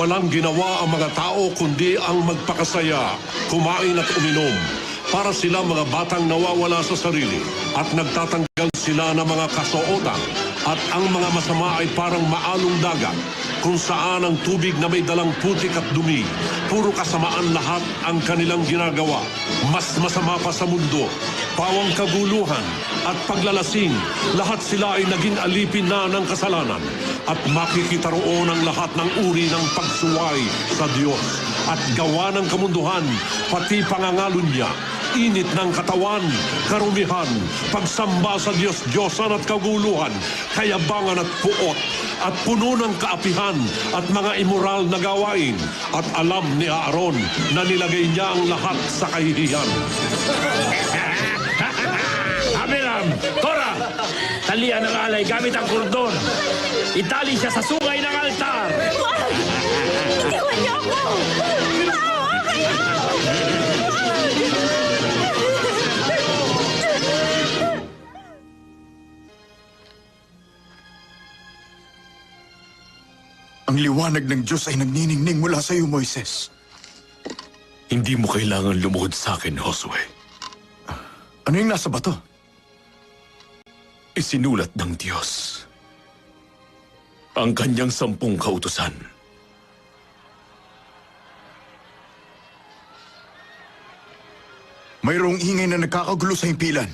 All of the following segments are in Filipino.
walang ginawa ang mga tao kundi ang magpakasaya, kumain at uminom. Para sila mga batang nawawala sa sarili at nagtatanggal sila ng mga kasuotan. At ang mga masama ay parang maalong dagat kung saan ang tubig na may dalang putik at dumi. Puro kasamaan lahat ang kanilang ginagawa. Mas masama pa sa mundo. Pawang kaguluhan at paglalasing, lahat sila ay naging alipin na ng kasalanan. At makikita roon ang lahat ng uri ng pagsuway sa Diyos. At gawa ng kamunduhan, pati pangangalon niya. Init ng katawan, karumihan, pagsamba sa Diyos-Diyosan at kaguluhan, kayabangan at puot, at puno ng kaapihan at mga immoral na gawain. At alam ni Aaron na nilagay niya ang lahat sa kahihiyan. Abiram! Tora! Talian ng alay gamit ang kordon. Itali siya sa sungay ng altar. Wag! Itiwan niyo ako! Maawa kayo! Ang liwanag ng Diyos ay nagniningning mula sa iyo, Moises. Hindi mo kailangan lumuhod sa akin, Josue. Ano yung nasa bato? Isinulat ng Diyos ang kanyang 10 kautusan. Mayroong ingay na nagkakagulo sa himpilan.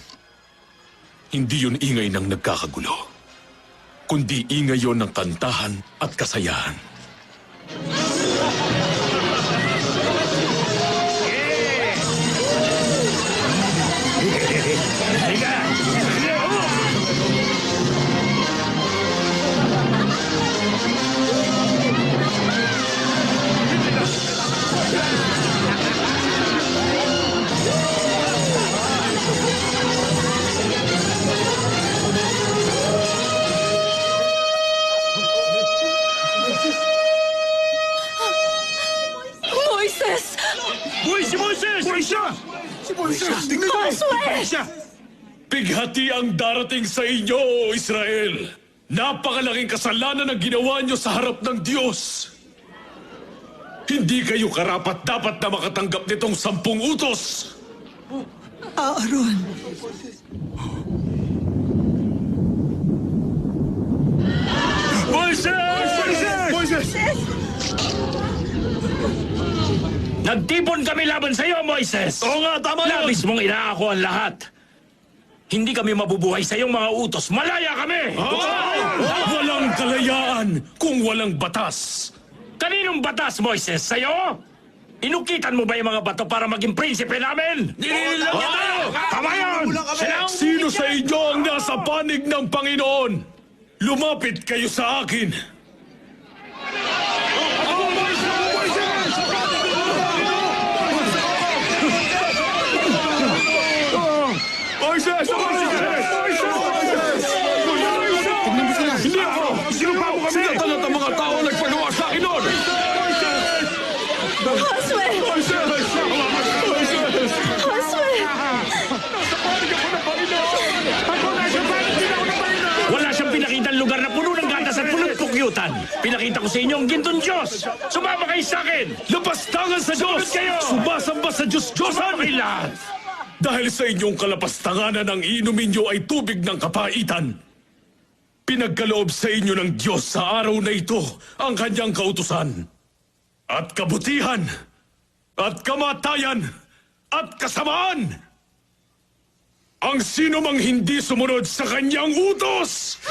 Hindi yun ingay ng nagkakagulo, kundi ingay yon ng kantahan at kasayahan. Moises! Si Moises! Si Moises! Tingnan niyo! Josue! Bighati ang darating sa inyo, O Israel! Napakalaking kasalanan ang ginawa niyo sa harap ng Diyos! Hindi kayo karapat-dapat na makatanggap nitong 10 utos! Aaron, Moises! Nagtipon kami laban sa iyo, Moises! Oo nga, tama yun! Labis mong inaako ang lahat. Hindi kami mabubuhay sa iyong mga utos. Malaya kami! Walang kalayaan kung walang batas! Kaninong batas, Moises? Sa'yo? Inukitan mo ba yung mga bato para maging prinsipe namin? Ninilang niya tayo! Tama yun! Sino sa inyo ang nasa panig ng Panginoon? Lumapit kayo sa akin! Moises! Tingnan mo sila! Hindi ako! Sinupa mo kami! Talat ang mga tao nagpagawa sa akin noon! Josue! Josue! Wala siyang pinakitang lugar na puno ng gatas at punong pukyutan. Pinakita ko sa inyo ang gintong Diyos. Sumama kayo sa akin! Lapastangan sa Diyos! kayo! Sumasamba sa Diyos-Diyosan! Sumama kayo lahat! Dahil sa inyong kalapastanganan ang inumin niyo ay tubig ng kapaitan. Pinagkaloob sa inyo ng Diyos sa araw na ito ang kanyang kautusan. At kabutihan, at kamatayan, at kasamaan. Ang sino mang hindi sumunod sa kanyang utos!